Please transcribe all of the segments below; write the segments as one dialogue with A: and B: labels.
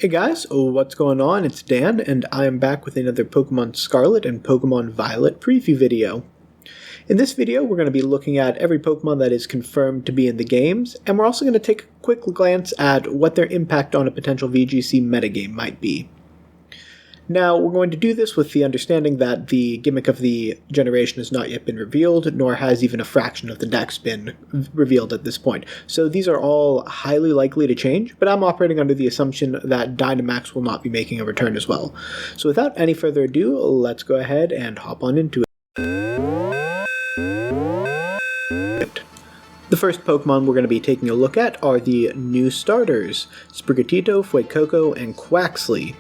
A: Hey guys, what's going on? It's Dan, and I am back with another Pokemon Scarlet and Pokemon Violet preview video. In this video, we're going to be looking at every Pokemon that is confirmed to be in the games, and we're also going to take a quick glance at what their impact on a potential VGC metagame might be. Now, we're going to do this with the understanding that the gimmick of the generation has not yet been revealed, nor has even a fraction of the dex been revealed at this point. So these are all highly likely to change, but I'm operating under the assumption that Dynamax will not be making a return as well. So without any further ado, let's go ahead and hop on into it. The first Pokemon we're going to be taking a look at are the new starters, Sprigatito, Fuecoco, and Quaxly.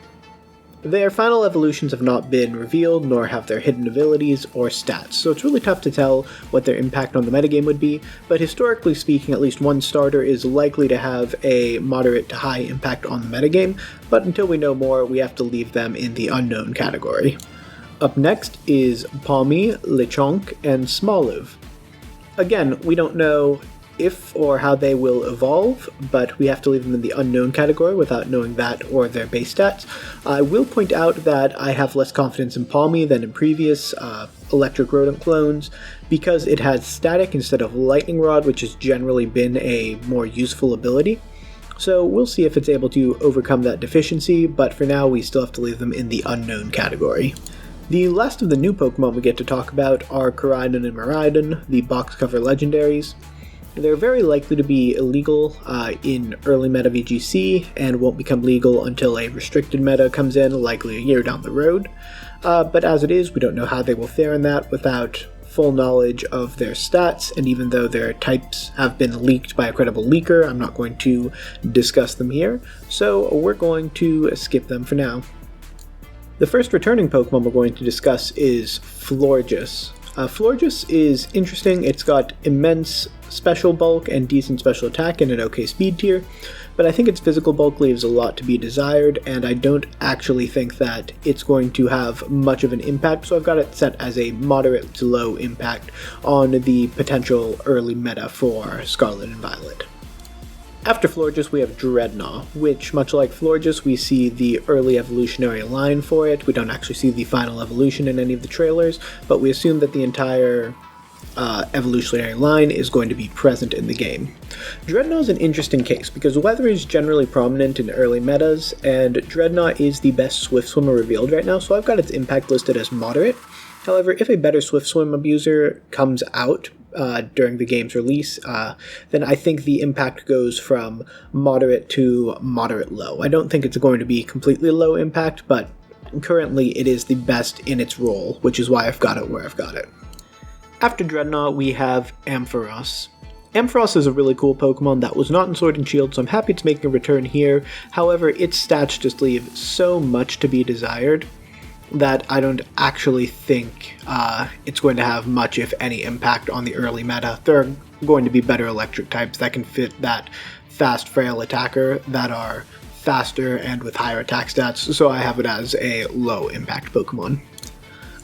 A: Their final evolutions have not been revealed, nor have their hidden abilities or stats, so it's really tough to tell what their impact on the metagame would be, but historically speaking, at least one starter is likely to have a moderate to high impact on the metagame, but until we know more, we have to leave them in the unknown category. Up next is Pawmi, Lechonk, and Smoliv. Again, we don't know if or how they will evolve, but we have to leave them in the unknown category without knowing that or their base stats. I will point out that I have less confidence in Pawmi than in previous Electric Rodent clones, because it has Static instead of Lightning Rod, which has generally been a more useful ability. So we'll see if it's able to overcome that deficiency, but for now we still have to leave them in the unknown category. The last of the new Pokemon we get to talk about are Koraidon and Miraidon, the box cover legendaries. They're very likely to be illegal in early meta VGC and won't become legal until a restricted meta comes in, likely a year down the road. But as it is, we don't know how they will fare in that without full knowledge of their stats, and even though their types have been leaked by a credible leaker, I'm not going to discuss them here, so we're going to skip them for now. The first returning Pokemon we're going to discuss is Florges. Florges is interesting. It's got immense special bulk and decent special attack and an okay speed tier, but I think its physical bulk leaves a lot to be desired, and I don't actually think that it's going to have much of an impact, so I've got it set as a moderate to low impact on the potential early meta for Scarlet and Violet. After Florges, we have Dreadnought, which, much like Florges, we see the early evolutionary line for it. We don't actually see the final evolution in any of the trailers, but we assume that the entire evolutionary line is going to be present in the game. Dreadnought is an interesting case, because weather is generally prominent in early metas, and Dreadnought is the best Swift Swimmer revealed right now, so I've got its impact listed as moderate. However, if a better Swift Swim abuser comes out during the game's release, then I think the impact goes from moderate to moderate low. I don't think it's going to be completely low impact, but currently it is the best in its role, which is why I've got it where I've got it. After Dreadnought, we have Ampharos. Ampharos is a really cool Pokemon that was not in Sword and Shield, so I'm happy it's making a return here. However, its stats just leave so much to be desired that I don't actually think it's going to have much, if any, impact on the early meta. There are going to be better electric types that can fit that fast, frail attacker that are faster and with higher attack stats, so I have it as a low impact Pokemon.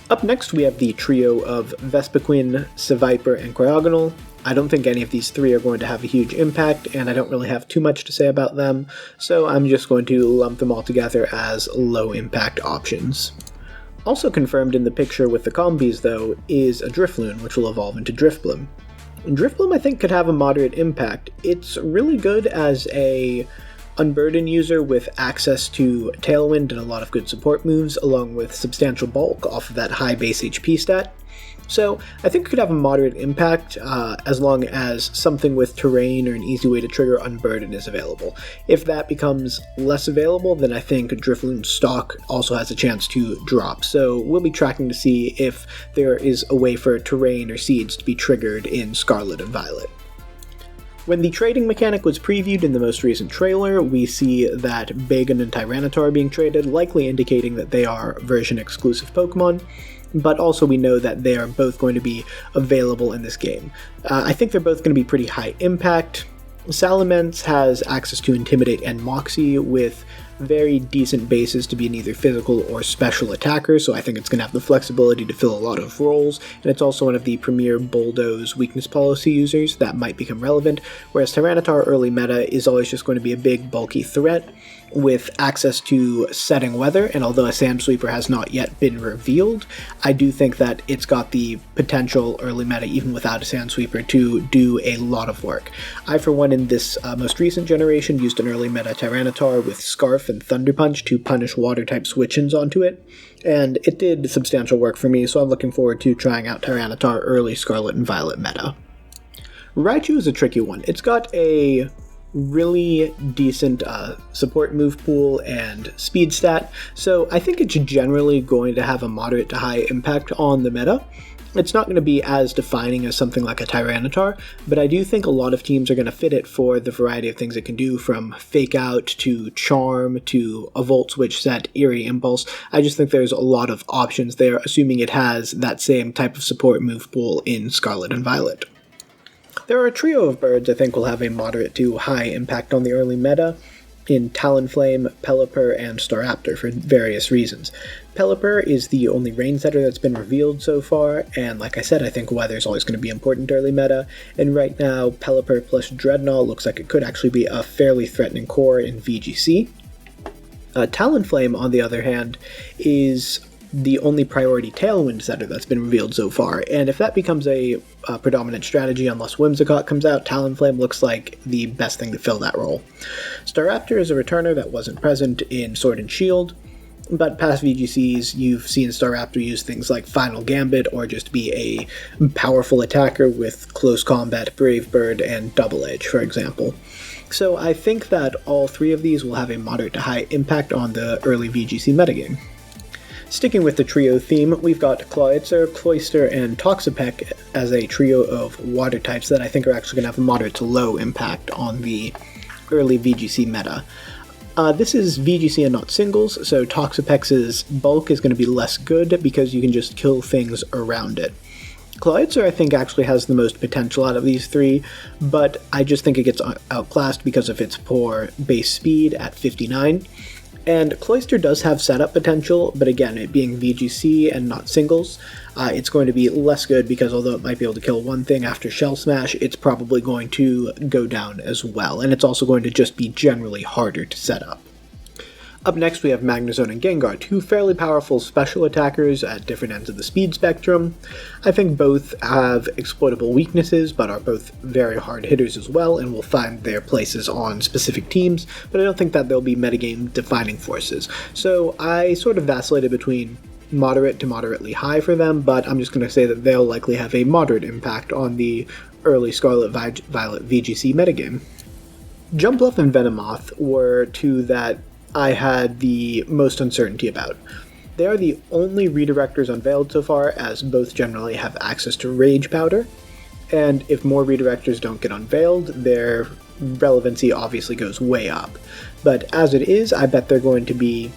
A: Up next, we have the trio of Vespiquen, Seviper, and Cryogonal. I don't think any of these three are going to have a huge impact, and I don't really have too much to say about them, so I'm just going to lump them all together as low impact options. Also confirmed in the picture with the combis, though, is a Drifloon, which will evolve into Drifblim. Drifblim, I think, could have a moderate impact. It's really good as a Unburden user with access to Tailwind and a lot of good support moves, along with substantial bulk off of that high base HP stat. So I think it could have a moderate impact as long as something with terrain or an easy way to trigger Unburden is available. If that becomes less available, then I think Drifloon's stock also has a chance to drop. So we'll be tracking to see if there is a way for terrain or seeds to be triggered in Scarlet and Violet. When the trading mechanic was previewed in the most recent trailer, we see that Bagon and Tyranitar are being traded, likely indicating that they are version-exclusive Pokemon, but also we know that they are both going to be available in this game. I think they're both going to be pretty high impact. Salamence has access to Intimidate and Moxie with very decent bases to be an either physical or special attacker, so I think it's going to have the flexibility to fill a lot of roles, and it's also one of the premier Bulldoze weakness policy users that might become relevant, whereas Tyranitar early meta is always just going to be a big, bulky threat with access to setting weather, and although a Sand Sweeper has not yet been revealed, I do think that it's got the potential early meta, even without a Sand Sweeper, to do a lot of work. I, for one, in this most recent generation, used an early meta Tyranitar with Scarf and Thunder Punch to punish water-type switch-ins onto it, and it did substantial work for me, so I'm looking forward to trying out Tyranitar early Scarlet and Violet meta. Raichu is a tricky one. It's got a really decent support move pool and speed stat, so I think it's generally going to have a moderate to high impact on the meta. It's not going to be as defining as something like a Tyranitar, but I do think a lot of teams are going to fit it for the variety of things it can do, from Fake Out to Charm to a Volt Switch set, Eerie Impulse. I just think there's a lot of options there, assuming it has that same type of support move pool in Scarlet and Violet. There are a trio of birds I think will have a moderate to high impact on the early meta in Talonflame, Pelipper, and Staraptor for various reasons. Pelipper is the only rain setter that's been revealed so far, and like I said, I think weather is always going to be important early meta, and right now Pelipper plus Dreadnought looks like it could actually be a fairly threatening core in VGC. Talonflame, on the other hand, is the only priority Tailwind setter that's been revealed so far, and if that becomes a predominant strategy unless Whimsicott comes out, Talonflame looks like the best thing to fill that role. Staraptor is a returner that wasn't present in Sword and Shield, but past VGCs you've seen Staraptor use things like Final Gambit or just be a powerful attacker with Close Combat, Brave Bird, and Double Edge, for example. So I think that all three of these will have a moderate to high impact on the early VGC metagame. Sticking with the trio theme, we've got Clawitzer, Cloyster, and Toxapeck as a trio of water types that I think are actually going to have a moderate to low impact on the early VGC meta. This is VGC and not singles, so Toxapeck's bulk is going to be less good because you can just kill things around it. Clawitzer, I think, actually has the most potential out of these three, but I just think it gets outclassed because of its poor base speed at 59. And Cloyster does have setup potential, but again, it being VGC and not singles, it's going to be less good because although it might be able to kill one thing after Shell Smash, it's probably going to go down as well, and it's also going to just be generally harder to set up. Up next we have Magnezone and Gengar, two fairly powerful special attackers at different ends of the speed spectrum. I think both have exploitable weaknesses, but are both very hard hitters as well, and will find their places on specific teams, but I don't think that they'll be metagame defining forces. So I sort of vacillated between moderate to moderately high for them, but I'm just going to say that they'll likely have a moderate impact on the early Scarlet Violet VGC metagame. Jumpluff and Venomoth were two that I had the most uncertainty about. They are the only redirectors unveiled so far, as both generally have access to Rage Powder, and if more redirectors don't get unveiled, their relevancy obviously goes way up. But as it is, I bet they're going to be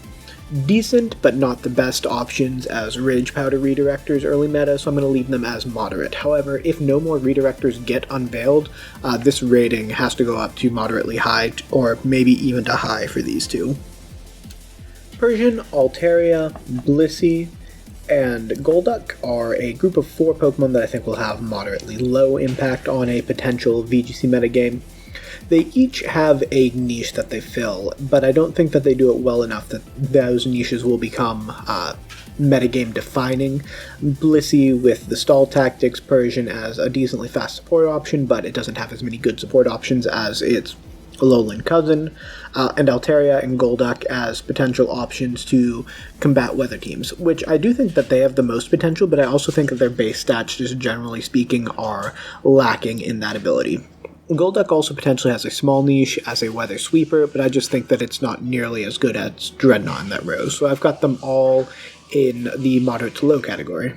A: decent, but not the best options as Rage Powder redirectors early meta, so I'm going to leave them as moderate. However, if no more redirectors get unveiled, this rating has to go up to moderately high, or maybe even to high for these two. Persian, Altaria, Blissey, and Golduck are a group of 4 Pokemon that I think will have moderately low impact on a potential VGC metagame. They each have a niche that they fill, but I don't think that they do it well enough that those niches will become metagame defining. Blissey with the stall tactics, Persian as a decently fast support option, but it doesn't have as many good support options as its Alolan cousin, and Altaria and Golduck as potential options to combat weather teams, which I do think that they have the most potential, but I also think that their base stats, just generally speaking, are lacking in that ability. Golduck also potentially has a small niche as a weather sweeper, but I just think that it's not nearly as good as Dreadnought in that row, so I've got them all in the moderate to low category.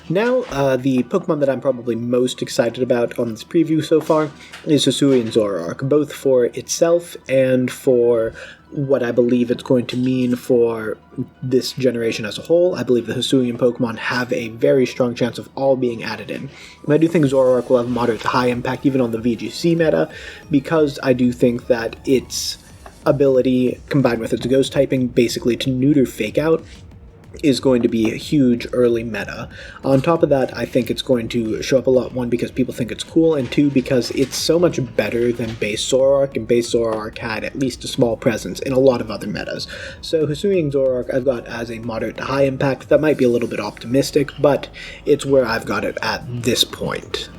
A: Now, the Pokemon that I'm probably most excited about on this preview so far is Hisui and Zoroark, both for itself and for what I believe it's going to mean for this generation as a whole. I believe the Hisuian Pokemon have a very strong chance of all being added in. And I do think Zoroark will have moderate to high impact even on the VGC meta, because I do think that its ability combined with its ghost typing basically to neuter Fake Out is going to be a huge early meta. On top of that, I think it's going to show up a lot, one, because people think it's cool, and two, because it's so much better than base Zoroark, and base Zoroark had at least a small presence in a lot of other metas. So Hisuian Zoroark I've got as a moderate to high impact. That might be a little bit optimistic, but it's where I've got it at this point.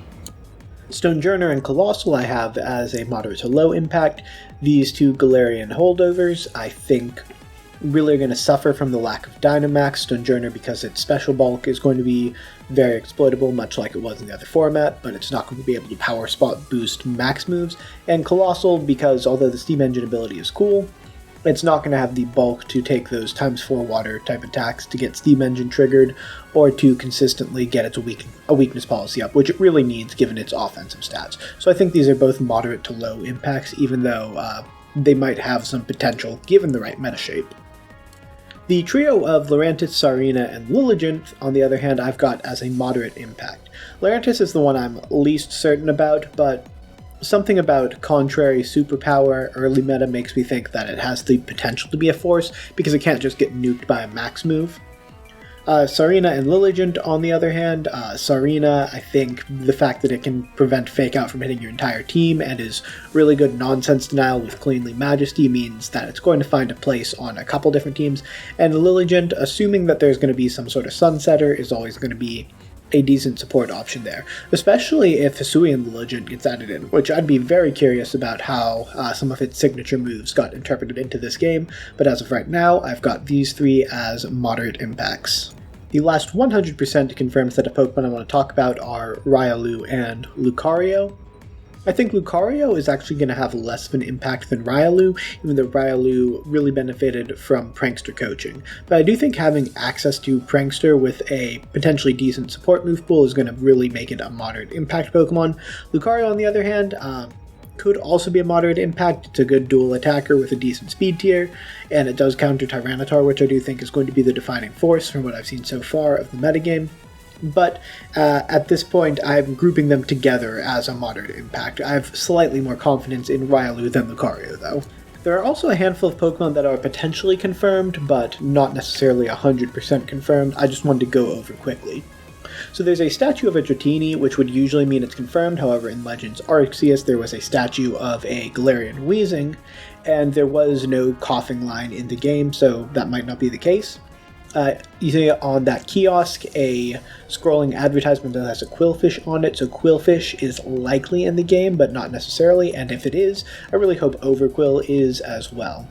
A: Stonejourner and Colossal I have as a moderate to low impact. These two Galarian holdovers, I think, really are going to suffer from the lack of Dynamax. Stonejourner, because its special bulk is going to be very exploitable, much like it was in the other format, but it's not going to be able to power spot boost max moves. And Colossal, because although the Steam Engine ability is cool, it's not going to have the bulk to take those ×4 water type attacks to get Steam Engine triggered, or to consistently get its a weakness policy up, which it really needs given its offensive stats. So I think these are both moderate to low impacts, even though they might have some potential given the right meta shape. The trio of Lurantis, Sarina, and Lilligant, on the other hand, I've got as a moderate impact. Lurantis is the one I'm least certain about, but something about contrary superpower early meta makes me think that it has the potential to be a force, because it can't just get nuked by a max move. Sarina and Lilligant, on the other hand, Sarina, I think the fact that it can prevent Fake Out from hitting your entire team and is really good nonsense denial with Cleanly Majesty means that it's going to find a place on a couple different teams, and Lilligant, assuming that there's going to be some sort of Sunsetter, is always going to be a decent support option there, especially if Hisuian Lilligant gets added in, which I'd be very curious about how some of its signature moves got interpreted into this game, but as of right now, I've got these three as moderate impacts. The last 100% confirmed set of Pokemon I want to talk about are Riolu and Lucario. I think Lucario is actually going to have less of an impact than Riolu, even though Riolu really benefited from Prankster coaching. But I do think having access to Prankster with a potentially decent support move pool is going to really make it a moderate impact Pokemon. Lucario, on the other hand, could also be a moderate impact. It's a good dual attacker with a decent speed tier, and it does counter Tyranitar, which I do think is going to be the defining force from what I've seen so far of the metagame. But at this point, I'm grouping them together as a moderate impact. I have slightly more confidence in Riolu than Lucario, though. There are also a handful of Pokemon that are potentially confirmed, but not necessarily 100% confirmed. I just wanted to go over quickly. So there's a statue of a Dratini, which would usually mean it's confirmed. However, in Legends Arceus, there was a statue of a Galarian Weezing, and there was no coughing line in the game, so that might not be the case. You see on that kiosk a scrolling advertisement that has a Quillfish on it, so Quillfish is likely in the game, but not necessarily, and if it is, I really hope Overquill is as well.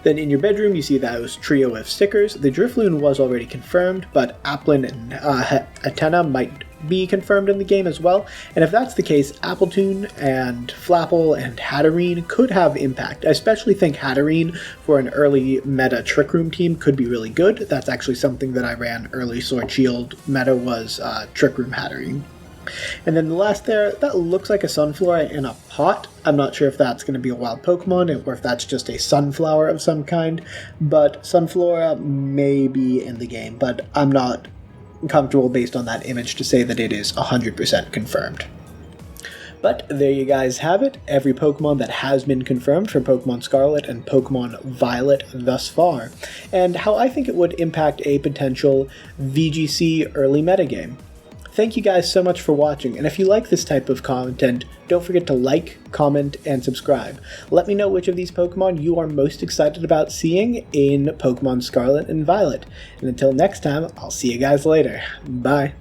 A: Then in your bedroom, you see those trio of stickers. The Drifloon was already confirmed, but Applin and Hatena might be confirmed in the game as well. And if that's the case, Appletoon and Flapple and Hatterene could have impact. I especially think Hatterene for an early meta Trick Room team could be really good. That's actually something that I ran early Sword Shield meta was Trick Room Hatterene. And then the last there, that looks like a Sunflora in a pot. I'm not sure if that's going to be a wild Pokemon or if that's just a sunflower of some kind, but Sunflora may be in the game, but I'm not comfortable based on that image to say that it is 100% confirmed. But there you guys have it, every Pokemon that has been confirmed for Pokemon Scarlet and Pokemon Violet thus far, and how I think it would impact a potential VGC early metagame. Thank you guys so much for watching, and if you like this type of content, don't forget to like, comment, and subscribe. Let me know which of these Pokemon you are most excited about seeing in Pokemon Scarlet and Violet. And until next time, I'll see you guys later. Bye.